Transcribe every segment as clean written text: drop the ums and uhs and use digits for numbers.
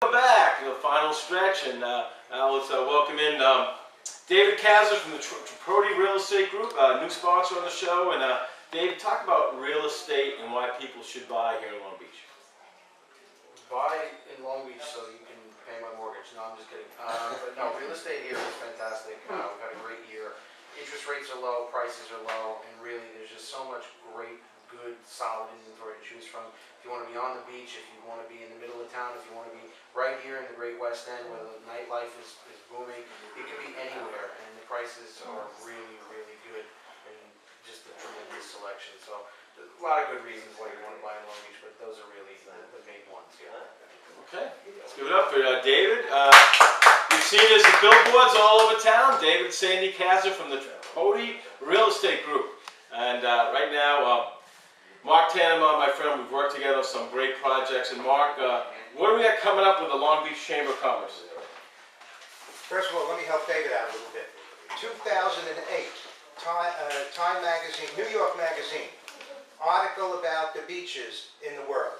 Welcome back to the final stretch, and let's welcome in David Kazler from the Tripodi Real Estate Group, new sponsor on the show. And David, talk about real estate and why people should buy here in Long Beach. Buy in Long Beach so you can pay my mortgage. No, I'm just kidding. But no, real estate here is fantastic. We've had a great year. Interest rates are low, prices are low, and really there's just so much great, good, solid inventory to choose from. If you want to be on the beach, if you want to be in the middle of town, if you want to be right here in the Great West End where the nightlife is booming, it can be anywhere, and the prices are really, really good, and just a tremendous selection. So a lot of good reasons why you want to buy in Long Beach, but those are really the main ones. Yeah. Okay, let's give it up for David. You've seen his billboards all over town. David Sandy Kazler from the Tripodi Real Estate Group. And right now, Mark Tannebaum, my friend, we've worked together on some great projects. And Mark, what do we got coming up with the Long Beach Chamber of Commerce? First of all, let me help David out a little bit. 2008, Time Magazine, New York Magazine, article about the beaches in the world.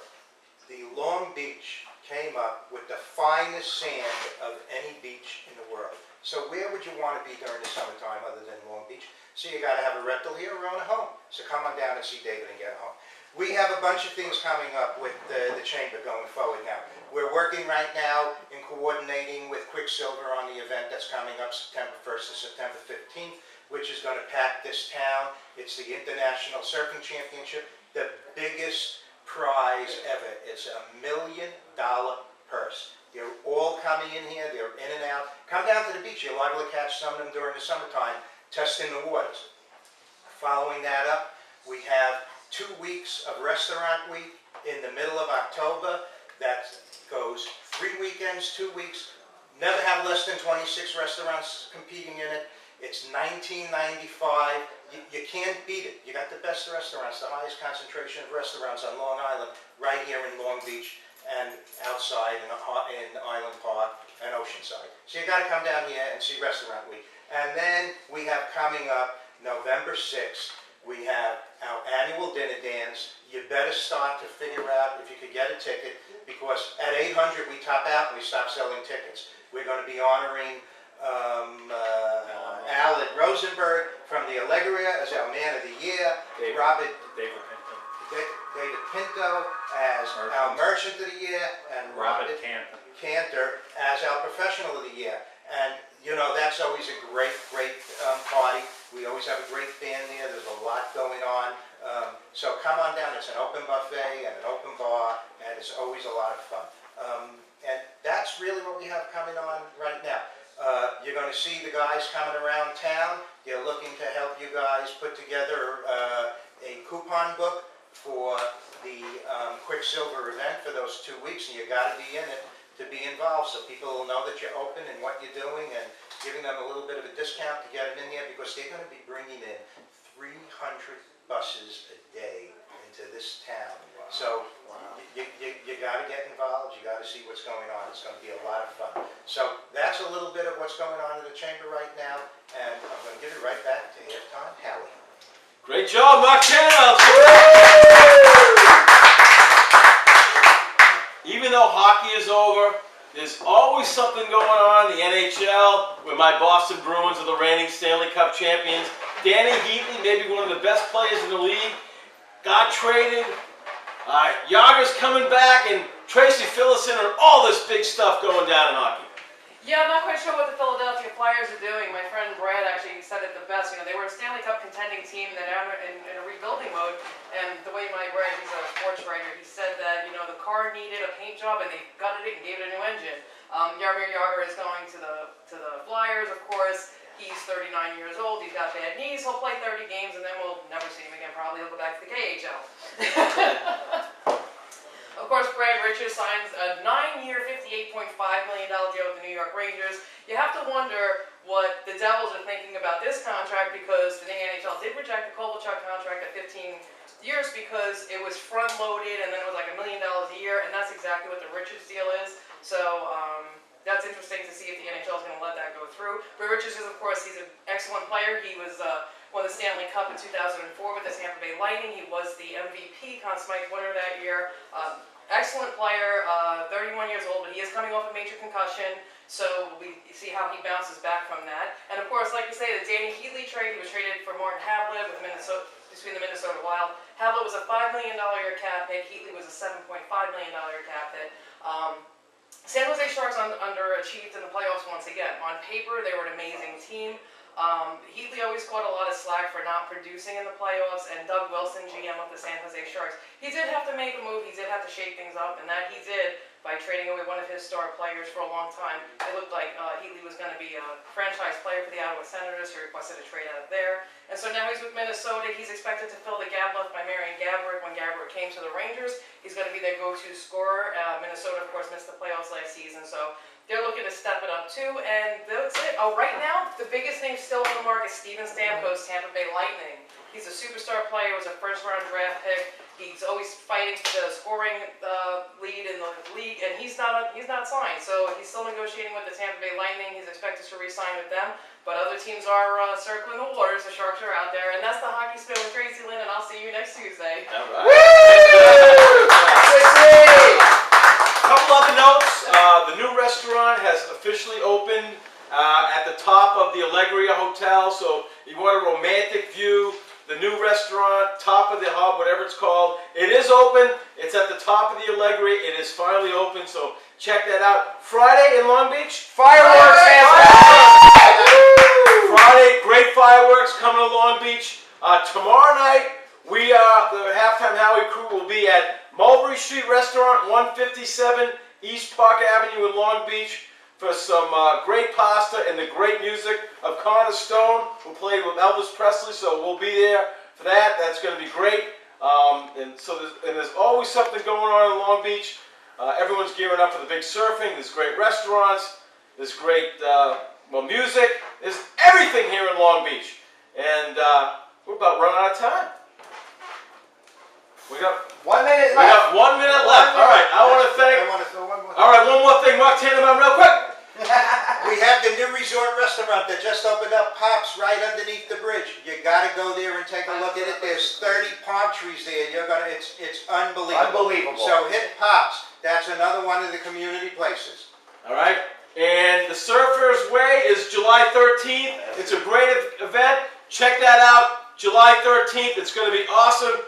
The Long Beach came up with the finest sand of any beach in the world. So where would you want to be during the summertime other than Long Beach? So you got to have a rental here or own a home. So come on down and see David and get a home. We have a bunch of things coming up with the Chamber going forward now. We're working right now in coordinating with Quicksilver on the event that's coming up September 1st to September 15th, which is going to pack this town. It's the International Surfing Championship, the biggest prize ever. It's $1 million purse. They're all coming in here, they're in and out. Come down to the beach, you're liable to catch some of them during the summertime, testing the waters. Following that up, we have 2 weeks of Restaurant Week in the middle of October. That goes 3 weekends, 2 weeks. Never have less than 26 restaurants competing in it. It's $19.95. You can't beat it. You got the best restaurants, the highest concentration of restaurants on Long Island, right here in Long Beach and outside in Island Park and Oceanside. So you got to come down here and see Restaurant Week. And then we have coming up November 6th, we have our annual dinner dance. You better start to figure out if you could get a ticket, because at 800 we top out and we stop selling tickets. We're going to be honoring Alec Rosenberg from the Allegria as our Man of the Year, David Pinto as our Merchant of the Year, and Robert Cantor as our Professional of the Year. And you know, that's always a great party. We always have a great band there. There's a lot going on. So come on down. It's an open buffet and an open bar, and it's always a lot of fun. And that's really what we have coming on right now. You're going to see the guys coming around town. They're looking to help you guys put together a coupon book for the Quicksilver event for those 2 weeks, and you got to be in it to be involved, so people will know that you're open and what you're doing, and giving them a little bit of a discount to get them in there, because they're going to be bringing in 300 buses a day into this town. So you got to get involved. You got to see what's going on. It's going to be a lot of fun. So that's a little bit of what's going on in the Chamber right now, and I'm going to give it right back to halftime Howie. Great job, Mark Tannebaum. Even though hockey is over, there's always something going on in the NHL, where my Boston Bruins are the reigning Stanley Cup champions. Danny Heatley, maybe one of the best players in the league, got traded. Yager's coming back, and Tracy Phillison, and all this big stuff going down in hockey. Yeah, I'm not quite sure what the Philadelphia Flyers are doing. My friend Brad actually said it the best. You know, they were a Stanley Cup contending team, and they're now in a rebuilding mode. And the way my Brad, he's a sports writer, he said that, you know, the car needed a paint job, and they gutted it and gave it a new engine. Jaromir Jagr is going to the Flyers, of course. He's 39 years old. He's got bad knees. He'll play 30 games, and then we'll never see him again. Probably he'll go back to the KHL. Of course, Brad Richards signs a 9-year, $58.5 million deal with the New York Rangers. You have to wonder what the Devils are thinking about this contract, because the NHL did reject the Kovalchuk contract at 15 years because it was front-loaded, and then it was like $1 million a year, and that's exactly what the Richards deal is. So that's interesting to see if the NHL is going to let that go through. Brad Richards is, of course, he's an excellent player. He was won the Stanley Cup in 2004 with the Tampa Bay Lightning. He was the MVP, Conn Smythe winner that year. excellent player, 31 years old, but he is coming off a major concussion, so we see how he bounces back from that. And of course, like you say, the Danny Heatley trade, he was traded for Martin Havlet with Minnesota, between the Minnesota Wild. Havlet was a $5 million year cap hit, Heatley was a $7.5 million year cap hit. San Jose Sharks underachieved in the playoffs once again. On paper, they were an amazing team. Heatley always caught a lot of slack for not producing in the playoffs, and Doug Wilson, GM of the San Jose Sharks, he did have to make a move, he did have to shake things up, and that he did by trading away one of his star players for a long time. It looked like Heatley was going to be a franchise player for the Ottawa Senators, who requested a trade out of there. And so now he's with Minnesota. He's expected to fill the gap left by Marian Gaborik when Gaborik came to the Rangers. He's going to be their go-to scorer. Minnesota, of course, missed the playoffs last season, so they're looking to step it up too, and that's it. Oh, right now, the biggest name still on the market is Steven Stamkos, Tampa Bay Lightning. He's a superstar player, was a first-round draft pick. He's always fighting for the scoring lead in the league, and he's not signed. So he's still negotiating with the Tampa Bay Lightning. He's expected to re-sign with them, but other teams are circling the waters. The Sharks are out there, and that's the Hockey Spin with Tracy Lynn, and I'll see you next Tuesday. All right. Woo! Couple other notes. The new restaurant has officially opened at the top of the Allegria Hotel. So you want a romantic view, the new restaurant, top of the hub, whatever it's called. It is open. It's at the top of the Allegria. It is finally open. So check that out. Friday in Long Beach, fireworks. Friday, great fireworks coming to Long Beach. Tomorrow night, the halftime Howie crew will be at Mulberry Street Restaurant, 157 East Park Avenue in Long Beach for some great pasta and the great music of Connor Stone, who played with Elvis Presley, so we'll be there for that. That's going to be great. And there's always something going on in Long Beach. Everyone's gearing up for the big surfing. There's great restaurants. There's great music. There's everything here in Long Beach. And we're about running out of time. We got 1 minute left. We got 1 minute left. All right, I want to thank. All right, one more thing, Mark Tannenbaum, real quick. We have the new resort restaurant that just opened up, Pops, right underneath the bridge. You got to go there and take a look at it. There's 30 palm trees there. It's unbelievable. Unbelievable. So hit Pops. That's another one of the community places. All right, and the Surfers Way is July 13th. It's a great event. Check that out. July 13th. It's going to be awesome.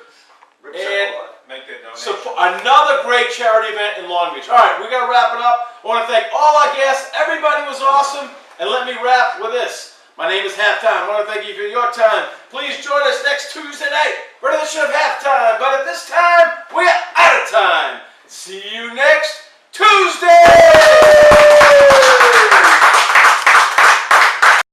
And make a donation. another great charity event in Long Beach. All right, we got to wrap it up. I want to thank all our guests. Everybody was awesome. And let me wrap with this. My name is Halftime. I want to thank you for your time. Please join us next Tuesday night. Ready to Show Halftime.